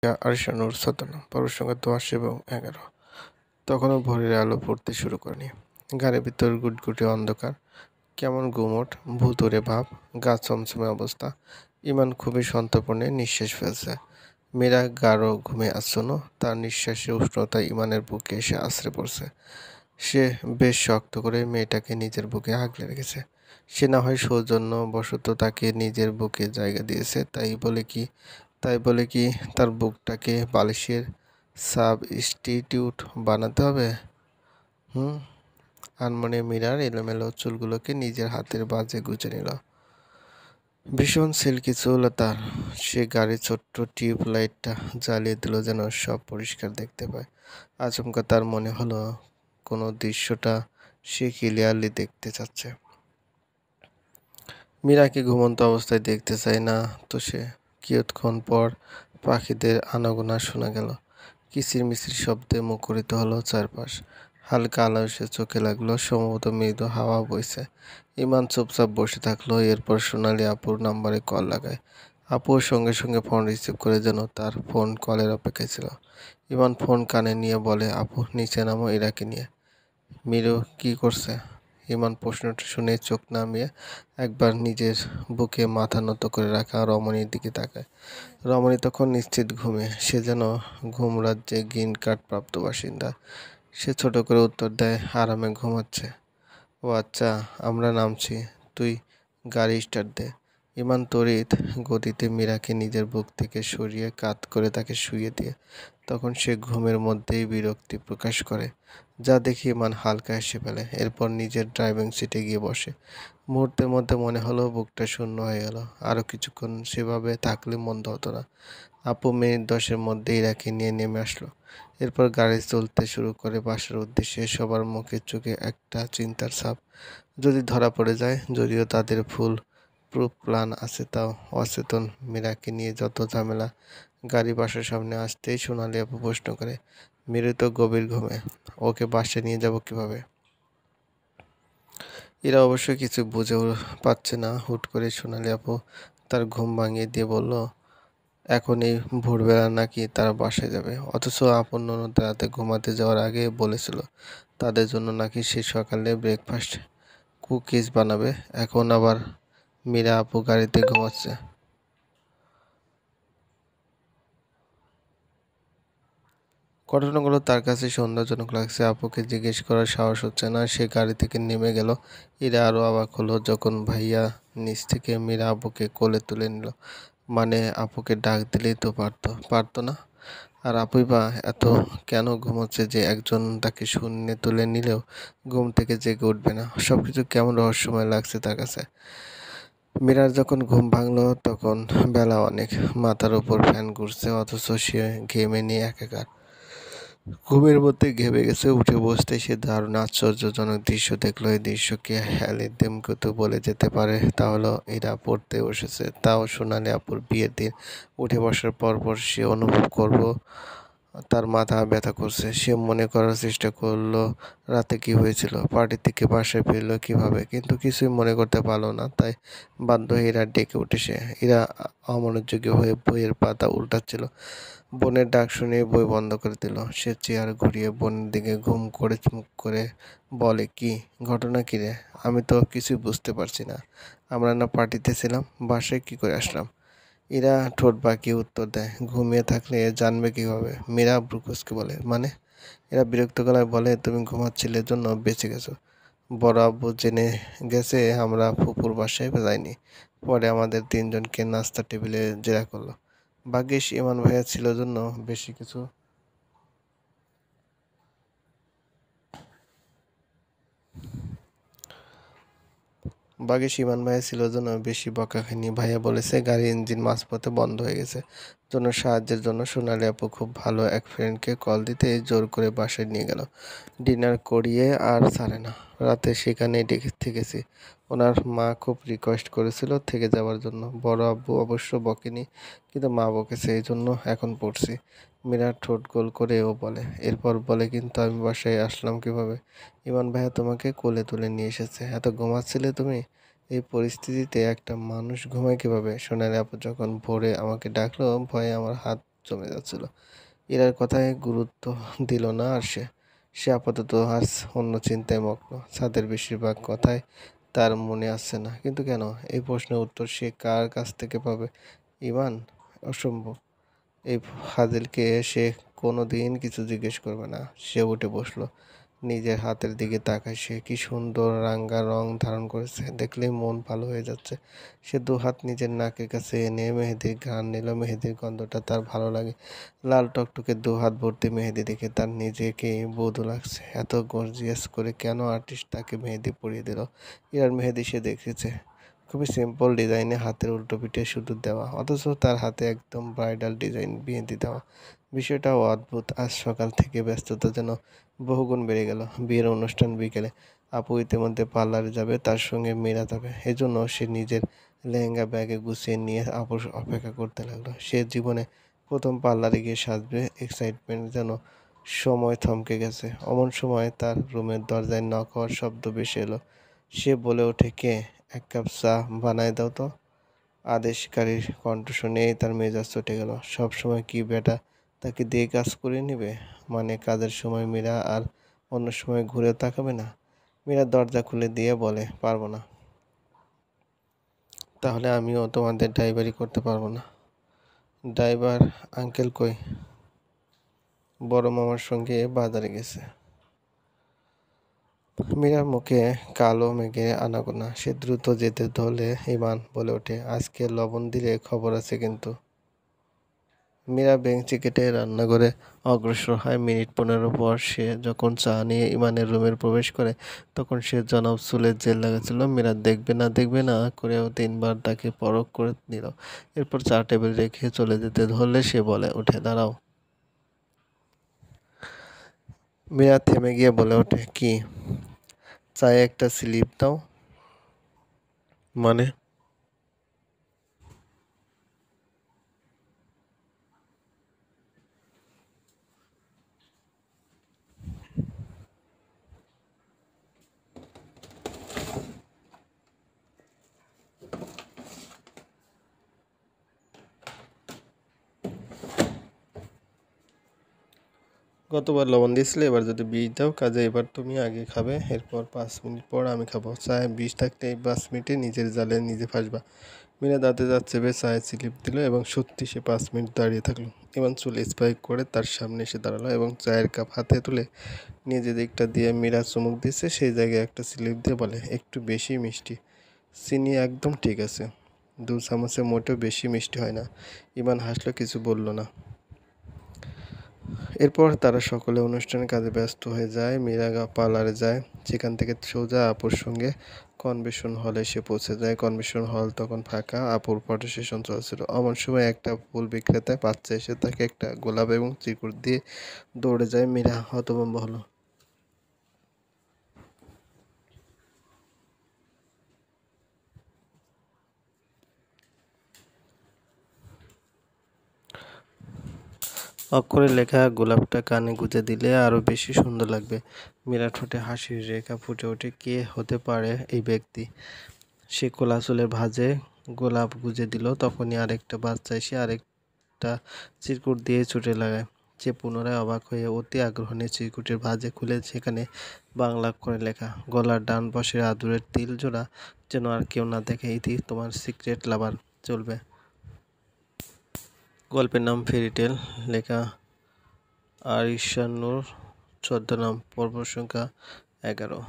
লেখা আরশা নূর সাতানা, পর্ব সংখ্যা 10 এবং 11। তখনও ভোরের আলো পড়তে শুরু করেনি। গাড়ির ভিতর গুটগুটে অন্ধকার, কেমন গুমট ভুতুড়ে ভাব, গা ছমছমে অবস্থা। ইমান খুবই সন্তর্পণে নিঃশ্বাস ফেলছে। মীরা গাঢ় ঘুমে আচ্ছন্ন, তার নিঃশ্বাসের উষ্ণতা ইমানের বুকে এসে আছড়ে পড়ছে। সে বেশ শক্ত করে মেয়েটাকে নিজের বুকে আগলে রেখেছে। সে না হয় সৌজন্যবশত তাকে নিজের বুকে জায়গা দিয়েছে, তাই বলে কি তার বুকটাকে বালিশের সাবস্টিটিউট বানাতে হবে? আনমনে মীরার এলোমেলো চুলগুলোকে নিজের হাতের বাজে গুজে নিল। ভীষণ সিল্কি চুল তার। সে গাড়ির ছোট্ট টিউব লাইটটা জ্বালিয়ে দিল যেন সব পরিষ্কার দেখতে পায়। আচমকা তার মনে হলো কোনো দৃশ্যটা সে ক্লিয়ারলি দেখতে চাচ্ছে। মীরাকে ঘুমন্ত অবস্থায় দেখতে চায় না তো সে। কিয়ৎক্ষণ পর পাখিদের আনাগোনা শোনা গেল। কিচিরমিচির শব্দে মুখরিত হলো চারপাশ। হালকা আলো এসে চোখে লাগলো, সম্ভবত মৃদু হাওয়া বইছে। ইমান চুপচাপ বসে থাকলো। এরপর সোনালি আপুর নাম্বারে কল লাগায়। আপুর সঙ্গে সঙ্গে ফোন রিসিভ করে যেন তার ফোন কলের অপেক্ষায় ছিল। ইমান ফোন কানে নিয়ে বলে, আপু নিচে নামো, ইরাকে নিয়ে। মিরু কি করছে? ইমান প্রশ্নটা শুনে চোখ নামিয়ে একবার নিজের বুকে মাথা নত করে রাখা রমণীর দিকে তাকায়। রমণী তখন নিশ্চিত ঘুমে। সে যেন ঘুম রাজ্যে গ্রিন কার্ড প্রাপ্ত বাসিন্দা। সে ছোট করে উত্তর দেয়, আরামে ঘুমাচ্ছে। ও আচ্ছা, আমরা নামছি, তুই গাড়ি স্টার্ট দে। ইমান তড়িৎ গতিতে মীরাকে নিজের বুক থেকে সরিয়ে কাত করে তাকে শুইয়ে দিয়ে তখন সে ঘুমের মধ্যেই বিরক্তি প্রকাশ করে, যা দেখে ইমান হালকা হেসে ফেলে। এরপর নিজের ড্রাইভিং সিটে গিয়ে বসে। মুহূর্তের মধ্যে মনে হলো বুকটা শূন্য হয়ে গেল। আরও কিছুক্ষণ সেভাবে থাকলে মন্দ হতো না। আপু মিনিট 10-এর মধ্যেই ইরাকে নিয়ে নেমে আসলো। এরপর গাড়ি চলতে শুরু করে বাসার উদ্দেশ্যে। সবার মুখে চোখে একটা চিন্তার ছাপ। যদি ধরা পড়ে যায়, যদিও তাদের ফুল প্রুফ প্ল্যান আছে, তাও অচেতন মীরাকে নিয়ে যত ঝামেলা। গাড়ি বাসার সামনে আসতেই সোনালি আপু প্রশ্ন করে, মীরু তো গভীর ঘুমে, ওকে বাসায় নিয়ে যাব কিভাবে? এরা অবশ্য কিছু বুঝে পাচ্ছে না। হুট করে সোনালি আপু তার ঘুম ভাঙিয়ে দিয়ে বলল, এখন এই ভোরবেলা নাকি তারা বাসায় যাবে, অথচ আপন ননদ রাতে ঘুমাতে যাওয়ার আগে বলেছিল তাদের জন্য নাকি সে সকালে ব্রেকফাস্ট কুকিজ বানাবে। এখন আবার মীরা আপু গাড়িতে ঘুমাচ্ছে। ঘটনাগুলো তার কাছে সন্দেহজনক লাগছে। আপুকে জিজ্ঞেস করার সাহস হচ্ছে না। সে গাড়ি থেকে নেমে গেল। ইরা আরও অবাক হলো যখন ভাইয়া নিচ থেকে মীরা আপুকে কোলে তুলে নিল। মানে আপুকে ডাক দিলেই তো পারতো না? আর আপুই বা এত কেন ঘুমোচ্ছে যে একজন তাকে শূন্যে তুলে নিলেও ঘুম থেকে জেগে উঠবে না? সবকিছু কেমন রহস্যময় লাগছে তার কাছে। মীরার যখন ঘুম ভাঙল তখন বেলা অনেক। মাথার উপর ফ্যান ঘুরছে, অথচ সে ঘেমে নিয়ে একাকার। ঘুমের মধ্যে ঘেমে গেছে। উঠে বসতেই সে দারুণ আশ্চর্যজনক দৃশ্য দেখলো। এই দৃশ্যকে হ্যালি দেমকুতু বলে যেতে পারে। তাহলে এরা পড়তে বসেছে, তাও সোনালি আপুর বিয়ের দিন। উঠে বসার পরপর সে অনুভব করলো তার মাথা ব্যথা করছে। সে মনে করার চেষ্টা করলো রাতে কি হয়েছিল, পার্টি থেকে বাসায় ফিরল কিভাবে, কিন্তু কিছুই মনে করতে পারলো না। তাই বাধ্য হয়ে ইরা ডেকে উঠে সে। ইরা অমনোযোগী হয়ে বইয়ের পাতা উল্টাচ্ছিল। বোনের ডাক শুনে বই বন্ধ করে দিল। সে চেয়ার ঘুরিয়ে বোনের দিকে ঘুম করে চুপ করে বলে, কি ঘটনা কি রে? আমি তো কিছুই বুঝতে পারছি না। আমরা না পার্টিতে ছিলাম, বাসায় কি করে আসলাম? ইরা ঠোঁট বাঁকিয়ে উত্তর দেয়, ঘুমিয়ে থাকলে জানবে কিভাবে? মীরা ব্রুকুসকে বলে, মানে? এরা বিরক্ত গলায় বলে, তুমি ঘুমাচ্ছিলে জন্য বেঁচে গেছো। বড় আব্বু জেনে গেছে আমরা ফুপুর বাসায় যাইনি। পরে আমাদের তিনজনকে নাস্তা টেবিলে জেরা করলো। ভাগ্যিস ইমান ভাইয়া ছিল জন্য বেশি কিছু ইমান ভাইয়া ছিল জন্য বেশি বকা খায়নি। ভাইয়া বলেছে গাড়ির ইঞ্জিন মাঝপথে বন্ধ হয়ে গেছে, জন্য সাহায্যের জন্য সোনালি আপু খুব ভালো এক ফ্রেন্ডকে কল দিতে জোর করে বাসায় নিয়ে গেল। ডিনার করিয়ে আর ছাড়ে না। রাতে সেখানেই থেকেছি। ওনার মা খুব রিকোয়েস্ট করেছিল থেকে যাওয়ার জন্য। বড় আব্বু অবশ্য বকেনি, কিন্তু মা বকেছে, এই জন্য এখন পড়ছি। মীরা ঠোঁট গোল করে ও বলে, এরপর বলে, কিন্তু আমি বাসায় আসলাম কিভাবে? ইমান ভাইয়া তোমাকে কোলে তুলে নিয়ে এসেছে। এত ঘুমাচ্ছিলে তুমি? এই পরিস্থিতিতে একটা মানুষ ঘুমায় কিভাবে? সোনালি আপু যখন ভোরে আমাকে ডাকলো, ভয়ে আমার হাত জমে যাচ্ছিল। ইরার কথায় গুরুত্ব দিল না আর সে। সে আপাতত আজ অন্য চিন্তায় মগ্ন। ছাদের বেশিরভাগ কথাই তার মনে আসছে না। কিন্তু কেন? এই প্রশ্নের উত্তর সে কার কাছ থেকে পাবে? ইমান? অসম্ভব। এই ফাজিলকে সে কোনোদিন কিছু জিজ্ঞেস করবে না। সে উঠে বসল। নিজের হাতের দিকে তাকায় সে। কি সুন্দর রাঙা রং ধারণ করেছে। দেখলেই মন ভালো হয়ে যাচ্ছে। সে দুহাত নিজের নাকের কাছে এনে মেহেদির ঘ্রাণ নিল। মেহেদির গন্ধটা তার ভালো লাগে। লাল টকটকে দুহাত ভর্তি মেহেদি দেখে তার নিজেকেই বধূ লাগছে। এত গর্জিয়াস করে কেন আর্টিস্ট তাকে মেহেদি পরিয়ে দিল? ইরার মেহেদি সে দেখেছে। খুবই সিম্পল ডিজাইনে হাতের উল্টো পিঠে শুধু দেওয়া, অথচ তার হাতে একদম ব্রাইডাল ডিজাইন মেহেদি দেওয়া। বিষয়টাও অদ্ভুত। আজ সকাল থেকে ব্যস্ততা যেন বহুগুণ বেড়ে গেল। বিয়ের অনুষ্ঠান বিকেলে। আপু ইতিমধ্যে পার্লারে যাবে, তার সঙ্গে মীরা যাবে। এজন্য সে নিজের লেহেঙ্গা ব্যাগে গুছিয়ে নিয়ে আপুর অপেক্ষা করতে লাগলো। সে জীবনে প্রথম পার্লারে গিয়ে সাজবে। এক্সাইটমেন্ট যেন সময় থমকে গেছে। অমন সময় তার রুমের দরজায় নক হওয়ার শব্দ ভেসে এলো। সে বলে ওঠে, কে? এক কাপ চা বানায় দাও তো। আদেশকারীর কণ্ঠ শুনেই তার মেজাজ চটে গেল। সব সময় কি বেটা তাকে দিয়ে কাজ করিয়ে নেবে? মানে কাজের সময় মীরা আর অন্য সময় ঘুরেও তাকাবে না? মীরা দরজা খুলে দিয়ে বলে, পারবো না। তাহলে আমিও তোমাদের ড্রাইভারি করতে পারবো না। ড্রাইভার আঙ্কেল কই? বড় মামার সঙ্গে বাজারে গেছে। মীরার মুখে কালো মেঘের আনাগোনা। সে দ্রুত যেতে ধরলে ইমান বলে ওঠে, আজকে লবণ দিলে খবর আছে কিন্তু। মীরা বেঞ্চি কেটে রান্নাঘরে অগ্রসর হয়। মিনিট 15 পর সে যখন চা নিয়ে ইমানের রুমে প্রবেশ করে, তখন সে জনাব চুলের জেল লাগাচ্ছিল। মীরা দেখবে না দেখবে না করেও 3বার তাকে পরখ করে নিল। এরপর চা টেবিল রেখে চলে যেতে ধরলে সে বলে উঠে, দাঁড়াও। মীরা থেমে গিয়ে বলে ওঠে, কি? চায়ে একটা স্লিপ দাও। মানে? গতবার লবণ দিয়েছিলে, এবার যদি বিষ দাও। কাজে এবার তুমি আগে খাবে, এরপর 5 মিনিট পর আমি খাবো। চায়ে বিষ থাকলে এই 5 মিনিটে নিজের জালে নিজে ফাঁসবা। মীরা দাঁতে দাঁত চেপে চায়ে স্লিপ দিল এবং সত্যি সে 5 মিনিট দাঁড়িয়ে থাকলো। ইমান চুল স্পাইক করে তার সামনে এসে দাঁড়ালো এবং চায়ের কাপ হাতে তুলে নিজে দিকটা দিয়ে মীরা চুমুক দিচ্ছে সেই জায়গায় একটা স্লিপ দিয়ে বলে, একটু বেশি মিষ্টি। চিনি একদম ঠিক আছে। 2 চামচে মোটেও বেশি মিষ্টি হয় না। ইমান হাসলো, কিছু বলল না। এরপর তারা সকলে অনুষ্ঠানের কাজে ব্যস্ত হয়ে যায়। মীরা পার্লারে যায়। সেখান থেকে সোজা আপুর সঙ্গে কনভেনশন হলে সে পৌঁছে যায়। কনভেনশন হল তখন ফাঁকা। আপুর ফটো সেশন চলছিল। এমন সময় একটা ফুল বিক্রেতা বাচ্চা এসে তাকে একটা গোলাপ এবং চিরকুট দিয়ে দৌড়ে যায়। মীরা হতভম্ব হলো। অক্ষরে লেখা গোলাপটা কানে গুঁজে দিলে আরো বেশি সুন্দর লাগবে। মীরা ঠোঁটে হাসির রেখা ফুটে ওঠে। কে হতে পারে এই ব্যক্তি? সে খোলা চুলে ভাঁজে গোলাপ গুঁজে দিল। তখনই আরেকটা বাচ্চা এসে আরেকটা চিরকুট দিয়ে চোটে লাগায়। সে পুনরায় অবাক হয়ে অতি আগ্রহ নিয়ে চিরকুটের ভাঁজে খুলে সেখানে বাংলা অক্ষরে লেখা। গলার ডান পাশের আদুরের তিল জোড়া যেন আর কেউ না দেখে। ইতি তোমার সিক্রেট লাভার। চলবে। গল্পের নাম ফেরিটেল, লেখা আরিশানুর, ছদ্মনাম, পর্ব সংখ্যা 11।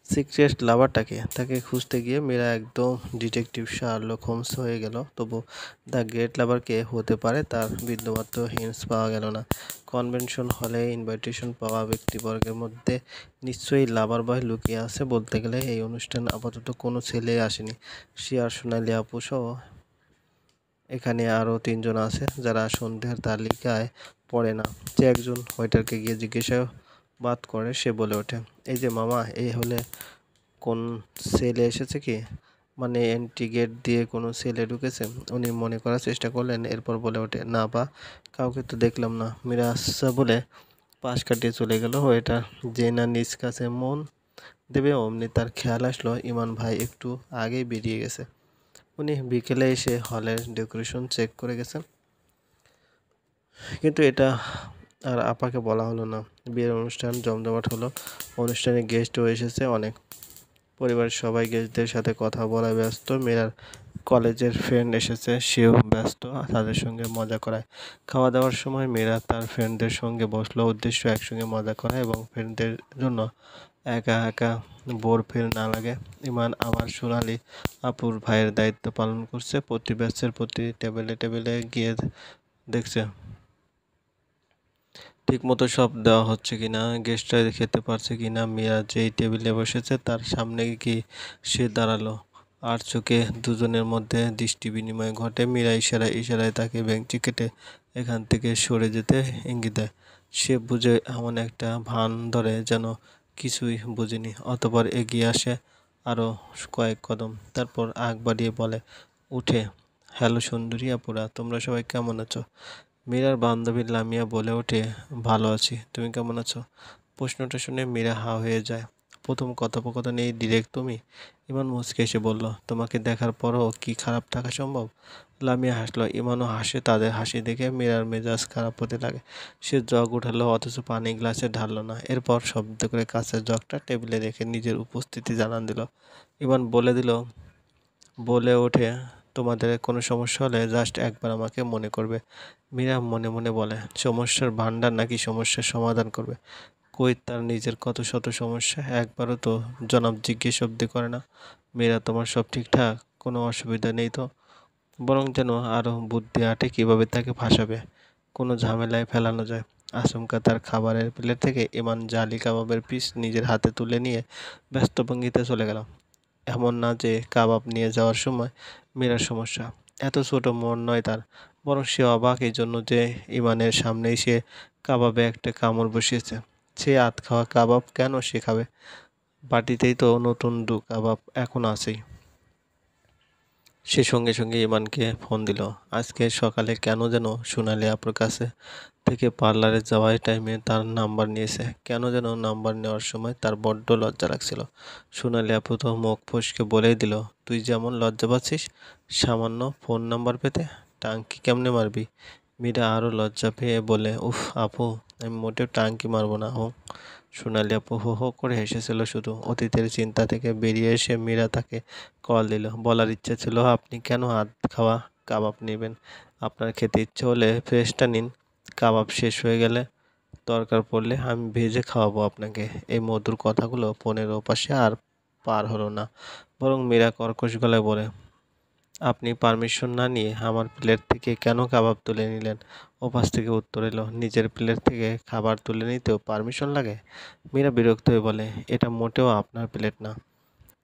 সিক্রেট লাভারটাকে তাকে খুঁজতে গিয়ে মীরা একদম ডিটেকটিভ শার্লক হোমস হয়ে গেল। তবু দ্য গ্রেট লাভার কে হতে পারে তার বিন্দুমাত্র হিন্টস পাওয়া গেল না। কনভেনশন হলে ইনভাইটেশন পাওয়া ব্যক্তিবর্গের মধ্যে নিশ্চয়ই লাভার বয় লুকিয়ে আছে। বলতে গেলে এই অনুষ্ঠানে আপাতত কোনো ছেলে আসেনি। শিয়ার, সোনালি আপু সহ এখানে আরও 3জন আছে যারা সন্ধ্যার তালিকায় পড়ে না। যে একজন ওয়েটারকে গিয়ে জিজ্ঞাসাবাদ করে। সে বলে ওঠে, এই যে মামা, এই হলে কোন ছেলে এসেছে কি? মানে এন্ট্রি গেট দিয়ে কোনো ছেলে ঢুকেছে? উনি মনে করার চেষ্টা করলেন। এরপর বলে ওঠে, না বা, কাউকে তো দেখলাম না। মীরা আচ্ছা বলে পাশ কাটিয়ে চলে গেল। ওয়েটার যে না নিজ কাছে মন দেবে অমনি তার খেয়াল আসলো ইমান ভাই একটু আগেই বেরিয়ে গেছে। উনি বিকেলে এসে হলের ডেকোরেশন চেক করে গেছেন। কিন্তু এটা আর আপাকে বলা হলো না। বিয়ের অনুষ্ঠান জমজমাট হলো। অনুষ্ঠানে গেস্টও এসেছে অনেক। পরিবারের সবাই গেস্টদের সাথে কথা বলায় ব্যস্ত। মীরার কলেজের ফ্রেন্ড এসেছে, সেও ব্যস্ত তাদের সঙ্গে মজা করায়। খাওয়া দাওয়ার সময় মীরা তার ফ্রেন্ডদের সঙ্গে বসলো, উদ্দেশ্য একসঙ্গে মজা করা এবং ফ্রেন্ডদের জন্য একা একা বোর ফিল না লাগে। ইমান আবার সোনালি আপুর ভাইয়ের দায়িত্ব পালন করছে। প্রতি ব্যাচের প্রতি টেবিলে টেবিলে গিয়ে দেখছে ঠিকমতো সব দেওয়া হচ্ছে কিনা, গেস্টরা খেতে পারছে কিনা। মীরা যেই টেবিলে বসেছে তার সামনে গিয়ে সে দাঁড়ালো, আর চোখে দুজনের মধ্যে দৃষ্টি বিনিময় ঘটে। মীরা ইশারায় ইশারায় তাকে ভেঙচি কেটে এখান থেকে সরে যেতে ইঙ্গিত দেয়। সে বুঝে এমন একটা ভান ধরে যেন কিছুই বুঝেনি। অতঃপর এগিয়ে আসে আরও কয়েক কদম, তারপর আগ বাড়িয়ে বলে উঠে, হ্যালো সুন্দরী আপুরা, তোমরা সবাই কেমন আছো? মীরার বান্ধবী লামিয়া বলে ওঠে, ভালো আছি, তুমি কেমন আছো? প্রশ্নটা শুনে মীরা হা হয়ে যায়। প্রথম কথোপকথনেই ডিরেক্ট তুমি? ইমান মুচকে এসে বলল, তোমাকে দেখার পরও কি খারাপ থাকা সম্ভব? লামিয়া হাসলো, ইমানও হাসে। তাদের হাসি দেখে মীরার মেজাজ খারাপ হতে লাগে। সে জগ উঠালো, অথচ পানি গ্লাসে ঢাললো না। এরপর শব্দ করে কাঁচের জগটা টেবিলে রেখে নিজের উপস্থিতি জানান দিল। ইমান বলে ওঠে, তোমাদের কোনো সমস্যা হলে জাস্ট একবার আমাকে মনে করবে। মীরা মনে মনে বলে, সমস্যার ভান্ডার নাকি সমস্যার সমাধান করবে? কই তার নিজের কত শত সমস্যা, একবারও তো জনাব জিজ্ঞেস অব্দি করে না। মীরা, তোমার সব ঠিকঠাক? কোনো অসুবিধা নেই তো? বরং যেন আরও বুদ্ধি আটে কীভাবে তাকে ফাঁসাবে, কোনো ঝামেলায় ফেলানো যায়। আচমকা তার খাবারের প্লেট থেকে ইমান জালি কাবাবের পিস নিজের হাতে তুলে নিয়ে ব্যস্ত ভঙ্গিতে চলে গেল। এমন না যে কাবাব নিয়ে যাওয়ার সময় মীরার সমস্যা, এত ছোট মন নয় তার। বরং সে অবাক এই জন্য যে ইমানের সামনেই সে কাবাবে একটা কামড় বসিয়েছে। সে আধ খাওয়া কাবাব কেন সে খাবে? বাটিতেই তো নতুন কাবাব এখন আছেই। সে সঙ্গে সঙ্গে ইমানকে ফোন দিল। আজকে সকালে কেন যেন সোনালি আপুর কাছে থেকে পার্লারে যাওয়ার টাইমে তার নাম্বার নিয়েছে। কেন যেন নাম্বার নেওয়ার সময় তার বড্ড লজ্জা লাগছিল। সোনালি আপু তো মুখ ফসকে বলেই দিল, তুই যেমন লজ্জা পাচ্ছিস সামান্য ফোন নাম্বার পেতে, টাঙ্কি কেমনে মারবি? মীরা আরও লজ্জা পেয়ে বলে, উফ আপু, আমি মোটেও টাঙ্কি মারবো না। ও সোনালি আপু হো হো করে হেসেছিল শুধু। অতীতের চিন্তা থেকে বেরিয়ে এসে মীরা তাকে কল দিল। বলার ইচ্ছে ছিল, আপনি কেন আধ খাওয়া কাবাব নেবেন? আপনার খেতে ইচ্ছে হলে ফ্রেশটা নিন। কাবাব শেষ হয়ে গেলে দরকার পড়লে আমি ভেজে খাওয়াবো আপনাকে। এই মধুর কথাগুলো ফোনের ওপাশে আর পার হলো না, বরং মীরা কর্কশ গলায় বলে, আপনি পারমিশন না নিয়ে আমার প্লেট থেকে কেন কাবাব তুলে নিলেন? ওপাশ থেকে উত্তর এলো, নিজের প্লেট থেকে খাবার তুলে নিতেও পারমিশন লাগে? মীরা বিরক্ত হয়ে বলে, এটা মোটেও আপনার প্লেট না।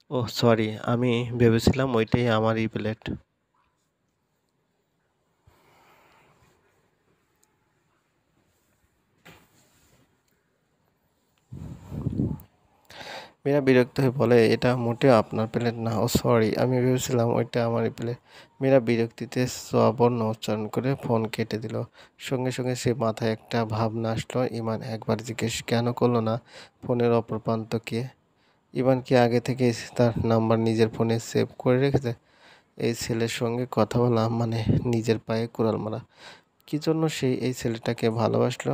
ওহ সরি, আমি ভেবেছিলাম ওইটাই আমারই প্লেট। মীরা বিরক্ত হয়ে বলে, এটা মোটেও আপনার প্লেট না। ও সরি, আমি ভেবেছিলাম ওইটা আমারই প্লেট। মীরা বিরক্তিতে স্ববর্ণ উচ্চারণ করে ফোন কেটে দিল। সঙ্গে সঙ্গে সে মাথায় একটা ভাবনা আসলো। ইমান একবার জিজ্ঞেস কেন করলো না ফোনের অপর প্রান্ত কে? ইমান কি আগে থেকে তার নাম্বার নিজের ফোনে সেভ করে রেখেছে? এই ছেলের সঙ্গে কথা বলা মানে নিজের পায়ে কুড়াল মারা। কী জন্য সে এই ছেলেটাকে ভালোবাসলো?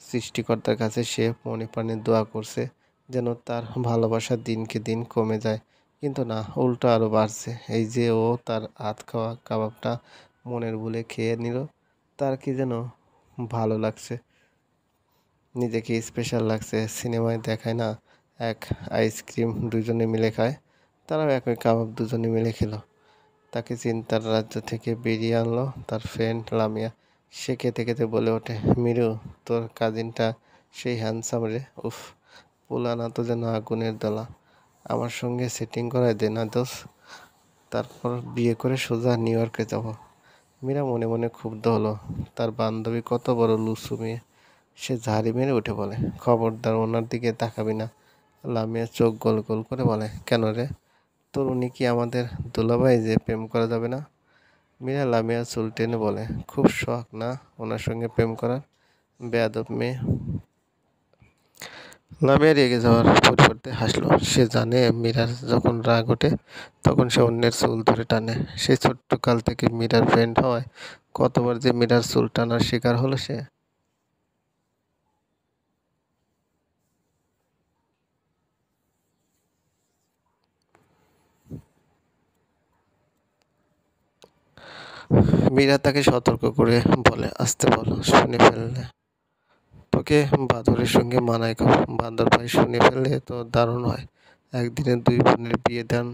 সৃষ্টিকর্তার কাছে সে মনে প্রাণে দোয়া করছে যেন তার ভালোবাসা দিনকে দিন কমে যায়, কিন্তু না, উল্টো আরও বাড়ছে। এই যে ও তার আধ খাওয়া কাবাবটা মনের ভুলে খেয়ে নিল, তার কি যেন ভালো লাগছে, নিজেকে স্পেশাল লাগছে। সিনেমায় দেখায় না, এক আইসক্রিম দুজনে মিলে খায়, তারাও একই কাবাব দুজনে মিলে খেলো। তাকে চিন্তার রাজ্য থেকে বেরিয়ে আনলো তার ফ্রেন্ড লামিয়া। সে খেতে খেতে বলে ওঠে, মিরু, তোর কাজিনটা সেই হ্যান্ডসাম রে, উফ, পোলা তো যেন আগুনের দলা। আমার সঙ্গে সেটিং করায় দে না দোস, তারপর বিয়ে করে সোজা নিউ ইয়র্কে যাব। মীরা মনে মনে ক্ষুব্ধ হলো, তার বান্ধবী কত বড় লুচু মেয়ে। সে ঝাড়ি মেরে উঠে বলে, খবরদার ওনার দিকে তাকাবি না। লামিয়া চোখ গোল গোল করে বলে, কেন রে, তোর উনি কি আমাদের দুলাভাই যে প্রেম করা যাবে না? মীরা লামিয়ার চুল টেনে বলে, খুব শখ না ওনার সঙ্গে প্রেম করার, বেয়াদব মেয়ে। লামিয়া রেগে যাওয়ার পরিবর্তে হাসলো। সে জানে মীরার যখন রাগ ওঠে তখন সে অন্যের চুল ধরে টানে। সেই ছোট্ট কাল থেকে মীরার ফ্রেন্ড হওয়ায় কতবার যে মীরার চুল টানার শিকার হলো সে। মীরা তাকে সতর্ক করে বলে, আস্তে বলো, শুনে ফেললে তোকে বাঁদরের সঙ্গে মানায় খুব। বাঁদর ভাই শুনে ফেললে তো দারুণ হয়। একদিনে দুই বোনের বিয়ে দেন।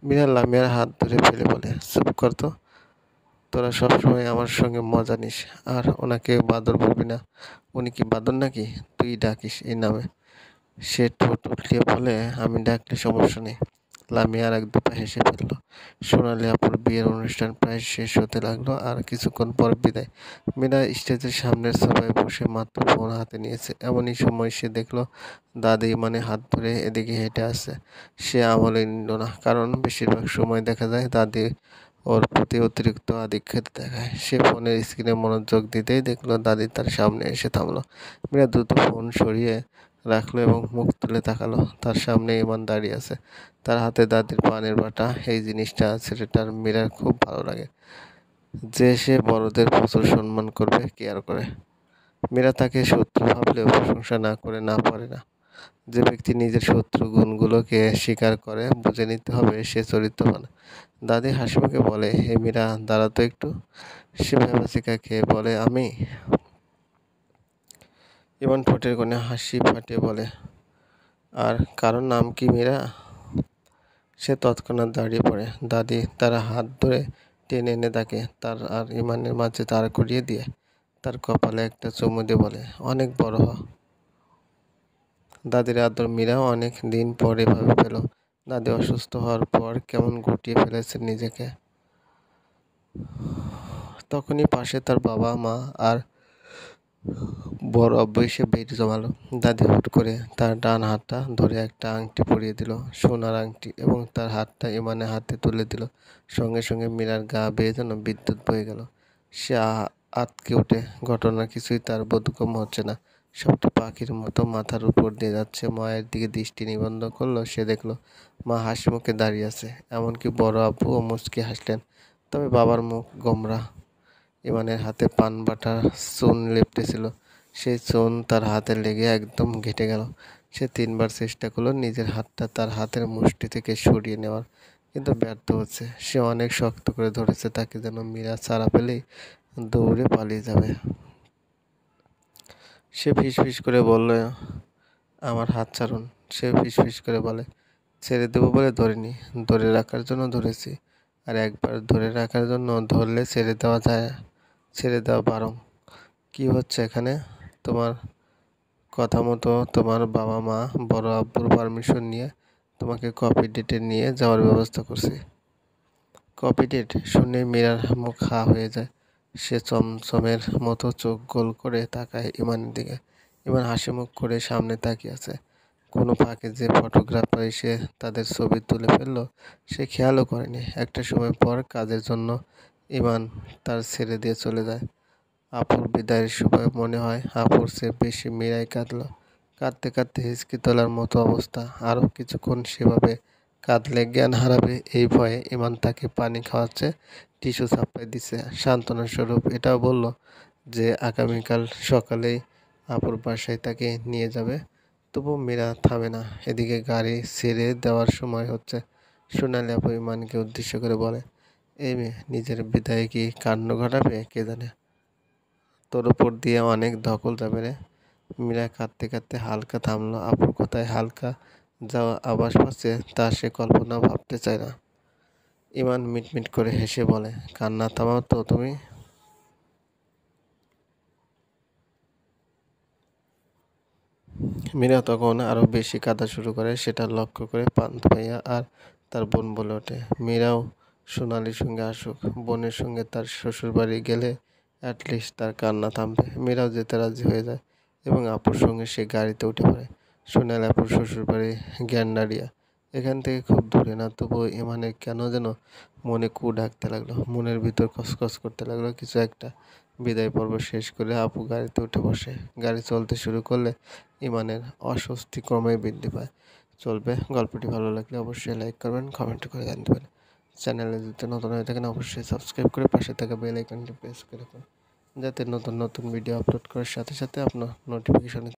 মীরা লামিয়ার হাত ধরে ফেলে বলে, চুপ কর তো, তোরা সবসময় আমার সঙ্গে মজা নিস। আর ওনাকে বাঁদর বলবি না, উনি কি বাঁদর নাকি? তুই ডাকিস এই নামে। সে ঠোঁট উল্টিয়ে বলে, আমি ডাকলে সমস্যা নেই। লামিয়া আর এক দুপা হেসে ফেলল। সোনালি আপুর বিয়ের অনুষ্ঠান প্রায় শেষ হতে লাগলো, আর কিছুক্ষণ পর বিদায়। মীরা স্টেজের সামনের সোফায় বসে মাত্র ফোন হাতে নিয়েছে, এমনই সময় সে দেখলো দাদি মানে হাত ধরে এদিকে হেঁটে আসছে। সে আমলে নিল না, কারণ বেশিরভাগ সময় দেখা যায় দাদি ওর প্রতি অতিরিক্ত আধিক্যতা দেখায়। সে ফোনের স্ক্রিনে মনোযোগ দিতেই দেখলো দাদি তার সামনে এসে থামলো। মীরা দ্রুত ফোন সরিয়ে রাখলো এবং মুখ তুলে তাকালো। তার সামনে ইমান দাঁড়িয়ে আছে, তার হাতে দাদির পানের বাটা। এই জিনিসটা ছেলেটার মীরার খুব ভালো লাগে, যে সে বড়দের প্রচুর সম্মান করবে, কেয়ার করে। মীরা তাকে শত্রু ভাবলেও প্রশংসা না করে না পারে না। যে ব্যক্তি নিজের শত্রু গুণগুলোকে স্বীকার করে বুঝে নিতে হবে সে চরিত্রবান। দাদি হাসিমুখে বলে, হে মীরা, দাঁড়া তো একটু। সে ভ্যাবাচিকা খেয়ে বলে, আমি? ইমন ঠোঁটের কোণে হাসি ফাটিয়ে বলে, আর কারোর নাম কি মীরা? সে তৎক্ষণাৎ দাঁড়িয়ে পড়ে। দাদি তার হাত ধরে টেনে এনে তাকে তার আর ইমানের মাঝে দাঁড় করিয়ে দিয়ে তার কপালে একটা চুমু দিয়ে বলে, অনেক বড় হ। দাদির আদর মীরাও অনেক দিন পর এভাবে পেল। দাদি অসুস্থ হওয়ার পর কেমন গুটিয়ে ফেলেছে নিজেকে। তখনই পাশে তার বাবা মা আর বড় আব্বু এসে ভিড় জমালো। দাদি হুট করে তার ডান হাতটা ধরে একটা আংটি পরিয়ে দিল, সোনার আংটি, এবং তার হাতটা ইমানের হাতে তুলে দিল। সঙ্গে সঙ্গে মীরার গা বেয়ে যেন বিদ্যুৎ বয়ে গেল। সে আঁতকে ওঠে। ঘটনার কিছুই তার বোধগম্য হচ্ছে না। সবটা পাখির মতো মাথার উপর দিয়ে যাচ্ছে। মায়ের দিকে দৃষ্টি নিবদ্ধ করলো। সে দেখলো মা হাসি মুখে দাঁড়িয়ে আছে, এমনকি বড় আব্বুও মুচকি হাসলেন। তবে বাবার মুখ গোমড়া। ইমানের হাতে পান বাটার চুন লেপটেছিল। সেই চুন তার হাতে লেগে একদম ঘেঁটে গেল। সে তিনবার চেষ্টা করলো নিজের হাতটা তার হাতের মুষ্টি থেকে সরিয়ে নেওয়ার, কিন্তু ব্যর্থ হচ্ছে। সে অনেক শক্ত করে ধরেছে তাকে, যেন মীরা ছাড়া পেলেই দৌড়ে পালিয়ে যাবে। সে ফিসফিস করে বলল, আমার হাত ছাড়ুন। সে ফিসফিস করে বলে, ছেড়ে দেবো বলে ধরিনি, ধরে রাখার জন্য ধরেছি। আর একবার ধরে রাখার জন্য ধরলে ছেড়ে দেওয়া যায়, ছেড়ে দেওয়া বারং। কি হচ্ছে এখানে? তোমার কথা মতো তোমার বাবা মা বড় আব্বুর পারমিশন নিয়ে তোমাকে কপি ডেটে নিয়ে যাওয়ার ব্যবস্থা করছি। কপি ডেট শুনে মীরার মুখ হা হয়ে যায়। সে চমচমের মতো চোখ গোল করে তাকায় ইমানের দিকে। ইমান হাসি মুখ করে সামনে তাকিয়ে আছে। কোনো ফাঁকে যে ফটোগ্রাফার এসে তাদের ছবি তুলে ফেললো সে খেয়ালও করেনি। একটা সময় পর কাজের জন্য ইমান তার ছেড়ে দিয়ে চলে যায়। আপুর বিদায়ের সময় মনে হয় আপুর চেয়ে বেশি মীরাই কাঁদল। কাঁদতে কাঁদতে হিচকি তোলার মতো অবস্থা। আরও কিছুক্ষণ সেভাবে কাঁদলে জ্ঞান হারাবে এই ভয়ে ইমান তাকে পানি খাওয়াচ্ছে, টিস্যু চাপাই দিচ্ছে সান্ত্বনা স্বরূপ। এটাও বলল যে আগামীকাল সকালেই আপুর বাসায় তাকে নিয়ে যাবে। তবু মীরা থামে না। এদিকে গাড়ি ছেড়ে দেওয়ার সময় হচ্ছে। সোনালি আপু ইমানকে উদ্দেশ্য করে বলে, এই মেয়ে নিজের বিদায়ে কি কাণ্ড ঘটাবে কে জানে। তোর উপর দিয়ে অনেক ধকল যাবে রে। মীরা কাঁদতে কাঁদতে হালকা থামলো। আপুর কথায় হালকা যাওয়া আভাস পাচ্ছে, তা সে কল্পনা ভাবতে চায় না। ইমান মিটমিট করে হেসে বলে, কান্না থামাও তো তুমি। মীরা তখন আরো বেশি কাঁদা শুরু করে। সেটা লক্ষ্য করে পান্থ ভাইয়া আর তার বোন বলে ওঠে, মীরাও সোনালির সঙ্গে আসুক। বোনের সঙ্গে তার শ্বশুরবাড়ি গেলে অ্যাটলিস্ট তার কান্না থামবে। মীরাও যেতে রাজি হয়ে যায় এবং আপুর সঙ্গে সে গাড়িতে উঠে পড়ে। সোনালি আপুর শ্বশুরবাড়ি গ্যান্ডারিয়া। এখান থেকে খুব দূরে না, তবুও ইমানের কেন যেন মনে কু ডাকতে লাগলো। মনের ভিতর কসকস করতে লাগলো কিছু একটা। বিদায় পর্ব শেষ করে আপু গাড়িতে উঠে বসে। গাড়ি চলতে শুরু করলে ইমানের অস্বস্তি ক্রমেই বৃদ্ধি পায়। চলবে। গল্পটি ভালো লাগলে অবশ্যই লাইক করবেন, কমেন্ট করে জানিয়ে দেবেন। চ্যানেলে যদি নতুন হয়ে থাকেন অবশ্যই সাবস্ক্রাইব করে পাশে থাকা বেল আইকনটি প্রেস করে রাখুন, যাতে নতুন নতুন ভিডিও আপলোড করার সাথে সাথে আপনার নোটিফিকেশন